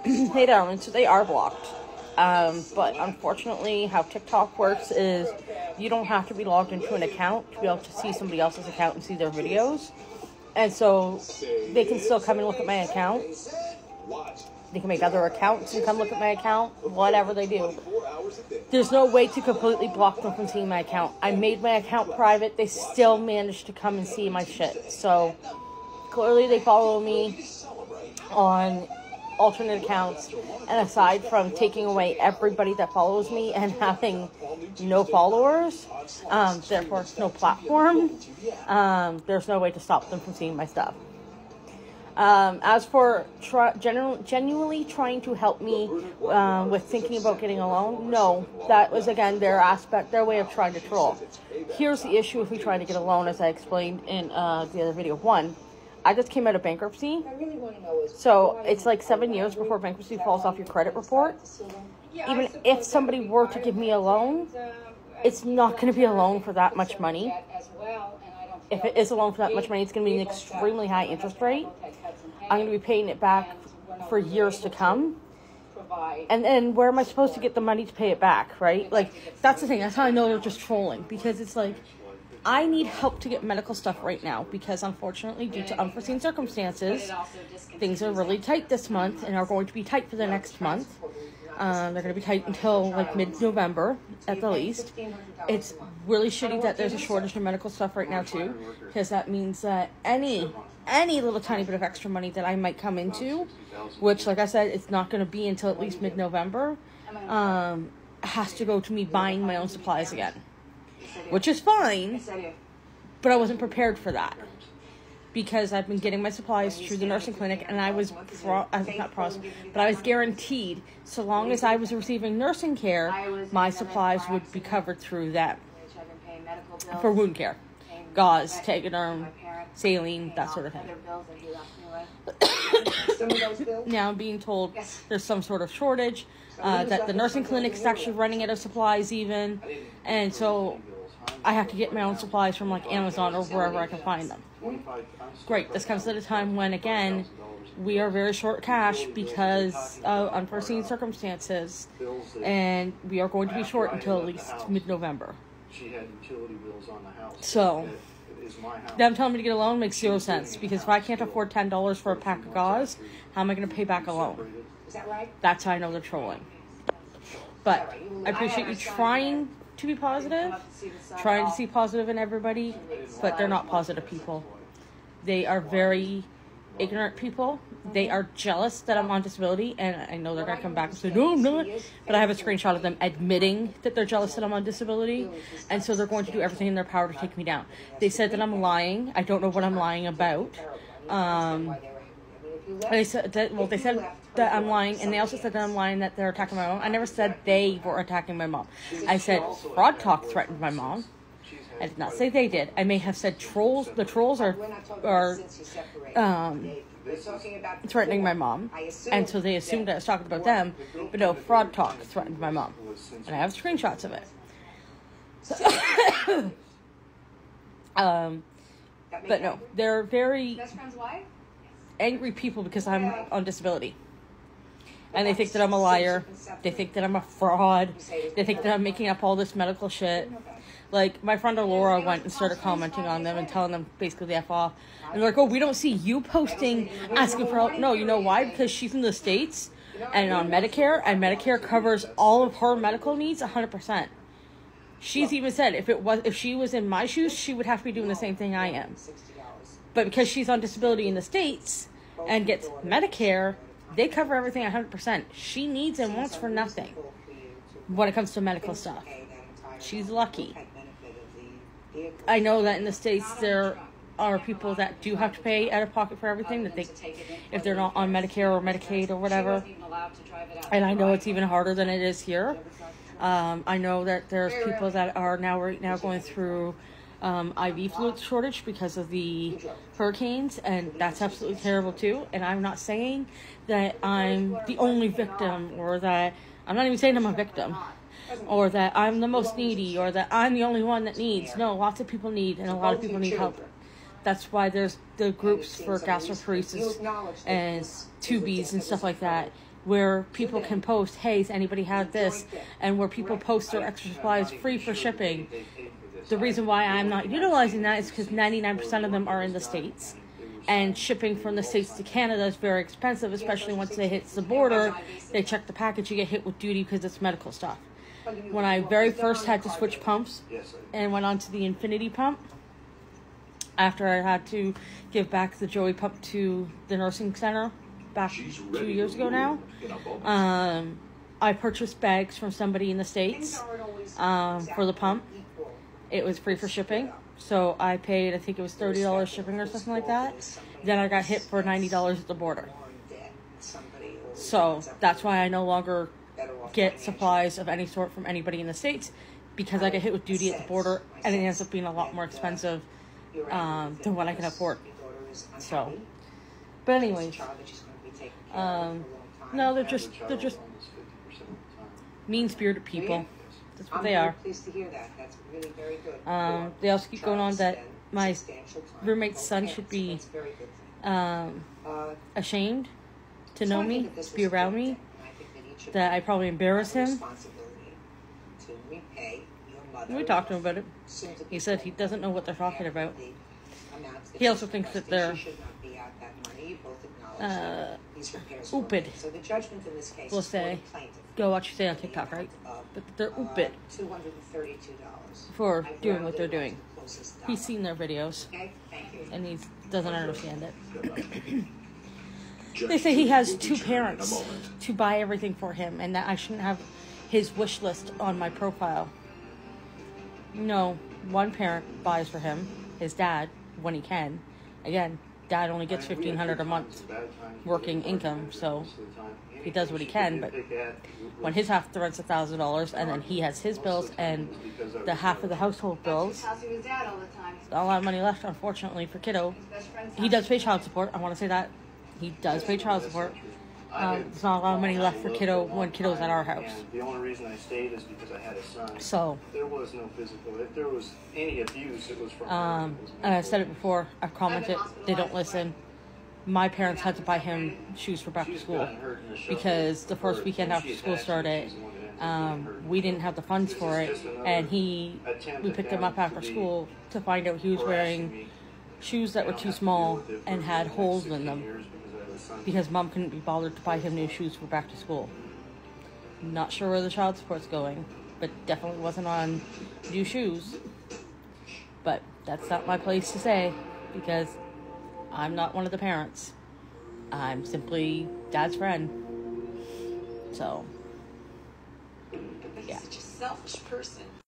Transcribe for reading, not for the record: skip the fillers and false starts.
Hey darling, so they are blocked. But unfortunately, how TikTok works is you don't have to be logged into an account to be able to see somebody else's account and see their videos. And so they can still come and look at my account. They can make other accounts and come look at my account, whatever they do. There's no way to completely block them from seeing my account. I made my account private. They still managed to come and see my shit. So clearly they follow me on alternate accounts, and aside from taking away everybody that follows me and having no followers, therefore no platform, there's no way to stop them from seeing my stuff. As for genuinely trying to help me with thinking about getting a loan, no, that was again their way of trying to troll. Here's the issue with me trying to get a loan, as I explained in the other video. One, I just came out of bankruptcy, so it's like 7 years before bankruptcy falls off your credit report. Even if somebody were to give me a loan, it's not going to be a loan for that much money. If it is a loan for that much money, it's going to be an extremely high interest rate. I'm going to be paying it back for years to come. And then where am I supposed to get the money to pay it back, right? Like, that's the thing. That's how I know they're just trolling, because it's like, I need help to get medical stuff right now because, unfortunately, due to unforeseen circumstances, things are really tight this month and are going to be tight for the next month. They're going to be tight until, like, mid-November at the least. It's really shitty that there's a shortage of medical stuff right now, too, because that means that any little tiny bit of extra money that I might come into, which, like I said, it's not going to be until at least mid-November, has to go to me buying my own supplies again. Which is fine, but I wasn't prepared for that because I've been getting my supplies through the nursing clinic, and I was I was guaranteed so long as I was receiving nursing care, my supplies would be covered through them for wound care, gauze, Tegaderm, saline, that sort of thing. Now I'm being told there's some sort of shortage, that the nursing clinic is actually running out of supplies even, and so I have to get my own supplies from like Amazon or wherever I can find them. Great, this comes at a time when, again, we are very short cash because of unforeseen circumstances, and we are going to be short until at least mid-November. So them telling me to get a loan makes zero sense, because if I can't afford $10 for a pack of gauze, how am I going to pay back a loan? That's how I know they're trolling. But I appreciate you trying to be positive, trying to see positive in everybody, but they're not positive people. They are very ignorant people. They are jealous that I'm on disability, and I know they're going to come back and say, no, I'm not. But I have a screenshot of them admitting that they're jealous that I'm on disability, and so they're going to do everything in their power to take me down. They said that I'm lying. I don't know what I'm lying about. They said that I'm lying, and they also said that I'm lying that they're attacking my mom. I never said they were attacking my mom. I said Fraud Talk threatened my mom. I did not say they did. I may have said trolls. The trolls are threatening my mom, and so they assumed I was talking about them. But no, Fraud Talk threatened my mom, and I have screenshots of it. But no, they're very angry people because I'm on disability. And they think that I'm a liar. They think that I'm a fraud. They think that I'm making up all this medical shit. Like, my friend Laura went and started commenting on them and telling them basically the F off. And they're like, oh, we don't see you posting, asking for help. No, you know why? Because she's in the States and on Medicare, and Medicare covers all of her medical needs 100%. She's even said if she was in my shoes, she would have to be doing the same thing I am. But because she's on disability in the States and gets Medicare, they cover everything 100%. She needs and wants for nothing when it comes to medical stuff. She's lucky. I know that in the States there are people that do have to pay out of pocket for everything, that if they're not on Medicare or Medicaid or whatever. And I know it's even harder than it is here. I know that there's people that are right now going through IV fluid shortage because of the hurricanes, and that's absolutely terrible too. And I'm not saying that I'm the only victim, or that I'm not even saying I'm a victim, or that I'm the most needy, or that I'm the only one that needs. No, lots of people need, and a lot of people need help. That's why there's the groups for gastroparesis and 2Bs and stuff like that. where people can post, hey, has anybody had this? And where people post their extra supplies free for shipping. The reason why I'm not utilizing that is because 99% of them are in the States. And shipping from the States to Canada is very expensive, especially once they hit the border. They check the package, you get hit with duty because it's medical stuff. When I very first had to switch pumps and went on to the Infinity pump, after I had to give back the Joey pump to the nursing center back 2 years ago now, I purchased bags from somebody in the States for the pump. It was free for shipping. So I paid, I think it was $30 shipping or something like that. Then I got hit for $90 at the border. So that's why I no longer get supplies of any sort from anybody in the States, because I get hit with duty at the border and it ends up being a lot more expensive than what I can afford. So, but anyways, no, they're just mean-spirited people. That's what they are. They also keep going on that my roommate's son should be ashamed to know me, to be around me, that I probably embarrass him. We talked to him about it. He said he doesn't know what they're talking about. He also thinks that they're stupid. We'll say. Go watch you say on TikTok, right? But they're stupid for doing what they're doing. He's seen their videos and he doesn't understand it. They say he has 2 parents to buy everything for him and that I shouldn't have his wish list on my profile. No, one parent buys for him, his dad, when he can. Again, dad only gets $1,500 a month working income, so he does what he can, but when his half of the rent's $1,000 and then he has his bills and the half of the household bills, not a lot of money left, unfortunately, for kiddo. He does pay child support, I want to say that. He does pay child support. There's not a lot of money left for kiddo when kiddo's at our house. The only reason I stayed is because I had a son. So there was no physical. If there was any abuse, it was from and I've said it before, I've commented, they don't listen. My parents had to buy him shoes for back to school because the first weekend after school started, we didn't have the funds for it, and we picked him up after school to find out he was wearing shoes that were too small and had holes in them because mom couldn't be bothered to buy him new shoes for back to school. Not sure where the child support's going, but definitely wasn't on new shoes. But that's not my place to say because I'm not one of the parents. I'm simply dad's friend. So, yeah. Such a selfish person.